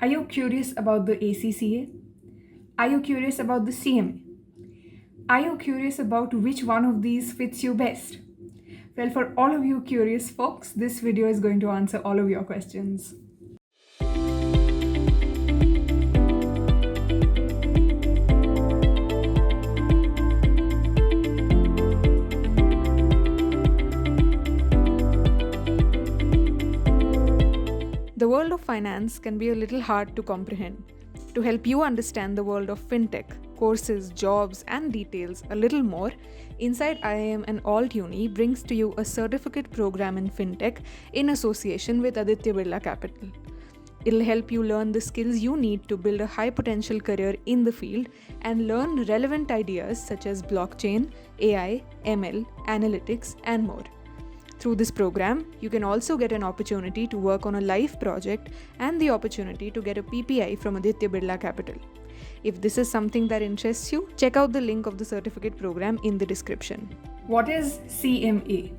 Are you curious about the ACCA? Are you curious about the CMA? Are you curious about which one of these fits you best? Well, for all of you curious folks, this video is going to answer all of your questions. The world of finance can be a little hard to comprehend. To help you understand the world of fintech, courses, jobs, and details a little more, Inside IIM and Alt Uni brings to you a certificate program in fintech in association with Aditya Birla Capital. It'll help you learn the skills you need to build a high potential career in the field and learn relevant ideas such as blockchain, AI, ML, analytics, and more. Through this program, you can also get an opportunity to work on a live project and the opportunity to get a PPI from Aditya Birla Capital. If this is something that interests you, check out the link of the certificate program in the description. What is CMA?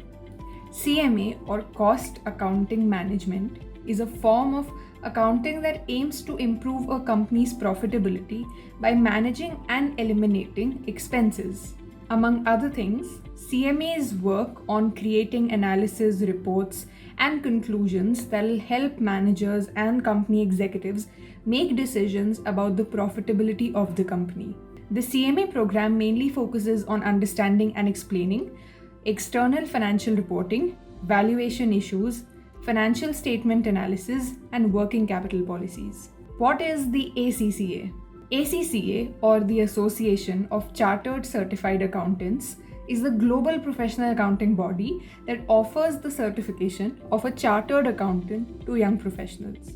CMA, or Cost Accounting Management, is a form of accounting that aims to improve a company's profitability by managing and eliminating expenses. Among other things, CMA's work on creating analysis reports and conclusions that will help managers and company executives make decisions about the profitability of the company. The CMA program mainly focuses on understanding and explaining external financial reporting, valuation issues, financial statement analysis, and working capital policies. What is the ACCA? ACCA, or the Association of Chartered Certified Accountants, is the global professional accounting body that offers the certification of a chartered accountant to young professionals.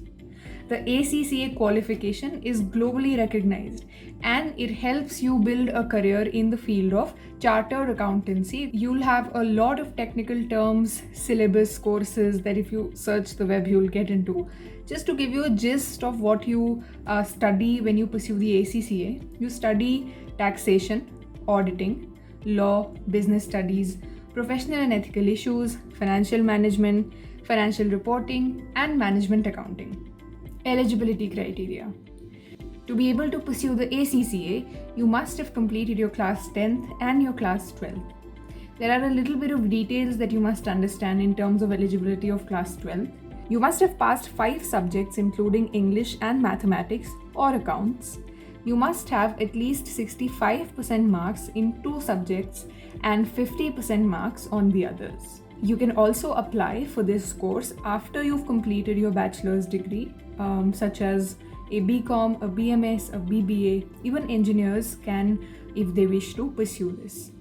The ACCA qualification is globally recognized and it helps you build a career in the field of chartered accountancy. You'll have a lot of technical terms, syllabus, courses that if you search the web, you'll get into. Just to give you a gist of what you study when you pursue the ACCA, you study taxation, auditing, law, business studies, professional and ethical issues, financial management, financial reporting, and management accounting. Eligibility criteria. To be able to pursue the ACCA, you must have completed your class 10th and your class 12th. There are a little bit of details that you must understand in terms of eligibility of class 12th. You must have passed 5 subjects including English and mathematics or accounts. You must have at least 65% marks in 2 subjects and 50% marks on the others. You can also apply for this course after you've completed your bachelor's degree, such as a BCom, a BMS, a BBA. Even engineers can, if they wish to, pursue this.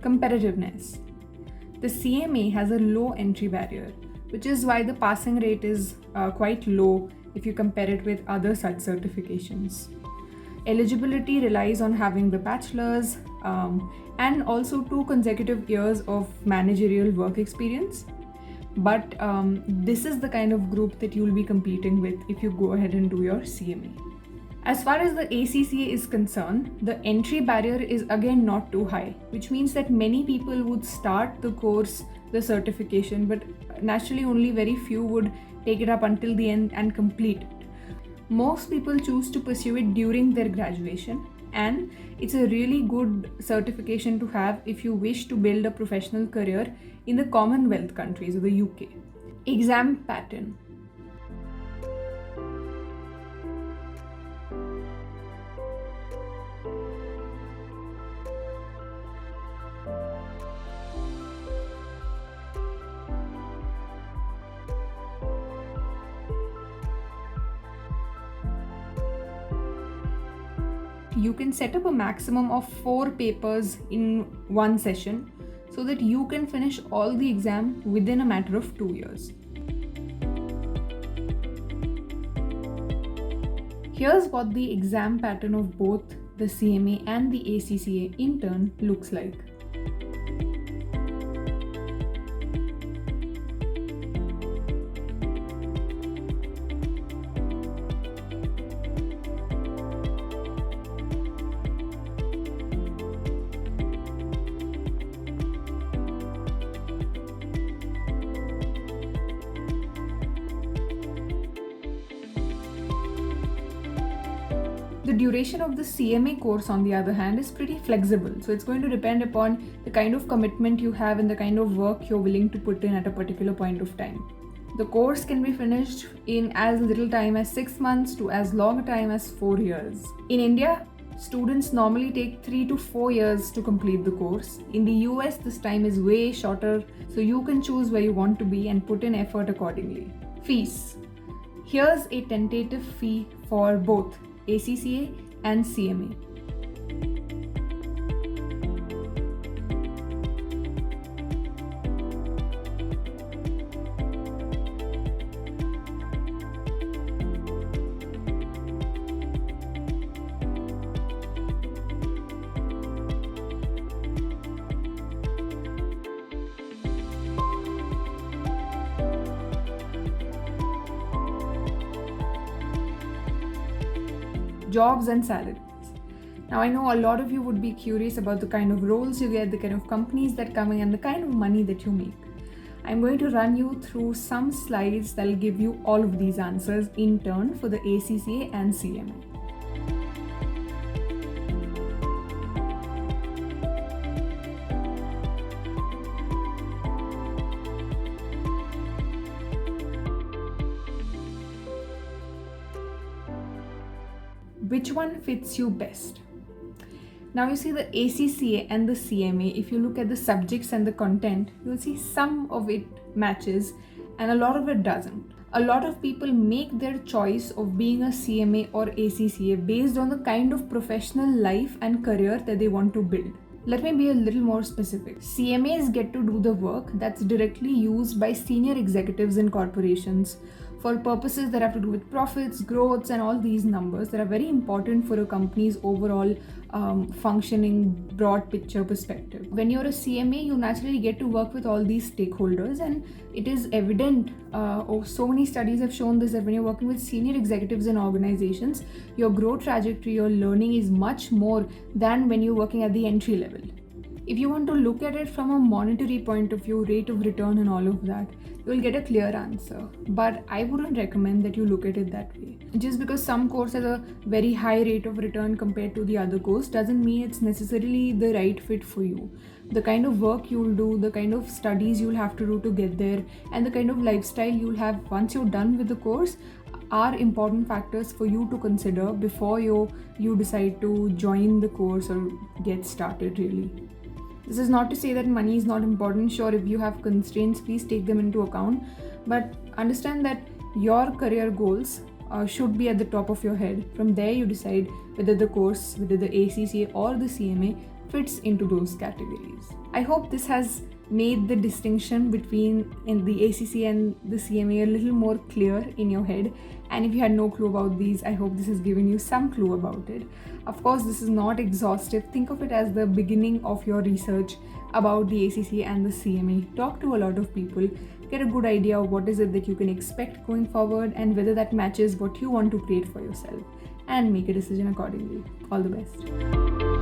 Competitiveness. The CMA has a low entry barrier, which is why the passing rate is quite low if you compare it with other such certifications. Eligibility relies on having the bachelor's and also 2 consecutive years of managerial work experience. But this is the kind of group that you'll be competing with if you go ahead and do your CMA. As far as the ACCA is concerned, the entry barrier is again not too high, which means that many people would start the course, the certification, but naturally only very few would take it up until the end and complete it. Most people choose to pursue it during their graduation, and it's a really good certification to have if you wish to build a professional career in the Commonwealth countries of the UK. Exam pattern. You can set up a maximum of 4 papers in one session so that you can finish all the exam within a matter of 2 years. Here's what the exam pattern of both the CMA and the ACCA in turn looks like. duration of the CMA course, on the other hand, is pretty flexible. So it's going to depend upon the kind of commitment you have and the kind of work you're willing to put in at a particular point of time. The course can be finished in as little time as 6 months to as long a time as 4 years. In India, students normally take 3 to 4 years to complete the course. In the US, this time is way shorter, so you can choose where you want to be and put in effort accordingly. Fees. Here's a tentative fee for both ACCA and CMA. Jobs and salaries. Now, I know a lot of you would be curious about the kind of roles you get, the kind of companies that come in, and the kind of money that you make. I'm going to run you through some slides that will give you all of these answers in turn for the ACCA and CMA. Which one fits you best? Now you see the ACCA and the CMA, if you look at the subjects and the content, you'll see some of it matches and a lot of it doesn't. A lot of people make their choice of being a CMA or ACCA based on the kind of professional life and career that they want to build. Let me be a little more specific. CMAs get to do the work that's directly used by senior executives in corporations for purposes that have to do with profits, growths, and all these numbers that are very important for a company's overall functioning broad picture perspective. When you're a CMA, you naturally get to work with all these stakeholders, and it is evident, so many studies have shown this, that when you're working with senior executives in organizations, your growth trajectory, your learning is much more than when you're working at the entry level. If you want to look at it from a monetary point of view, rate of return and all of that, you'll get a clear answer. But I wouldn't recommend that you look at it that way. Just because some course has a very high rate of return compared to the other course doesn't mean it's necessarily the right fit for you. The kind of work you'll do, the kind of studies you'll have to do to get there, and the kind of lifestyle you'll have once you're done with the course are important factors for you to consider before you decide to join the course or get started really. This is not to say that money is not important. Sure, if you have constraints, please take them into account. But understand that your career goals should be at the top of your head. From there, you decide whether the course, whether the ACCA or the CMA fits into those categories. I hope this has made the distinction between the ACCA and the CMA a little more clear in your head. And if you had no clue about these, I hope this has given you some clue about it. Of course, this is not exhaustive. Think of it as the beginning of your research about the ACCA and the CMA. Talk to a lot of people, get a good idea of what is it that you can expect going forward and whether that matches what you want to create for yourself, and make a decision accordingly. All the best.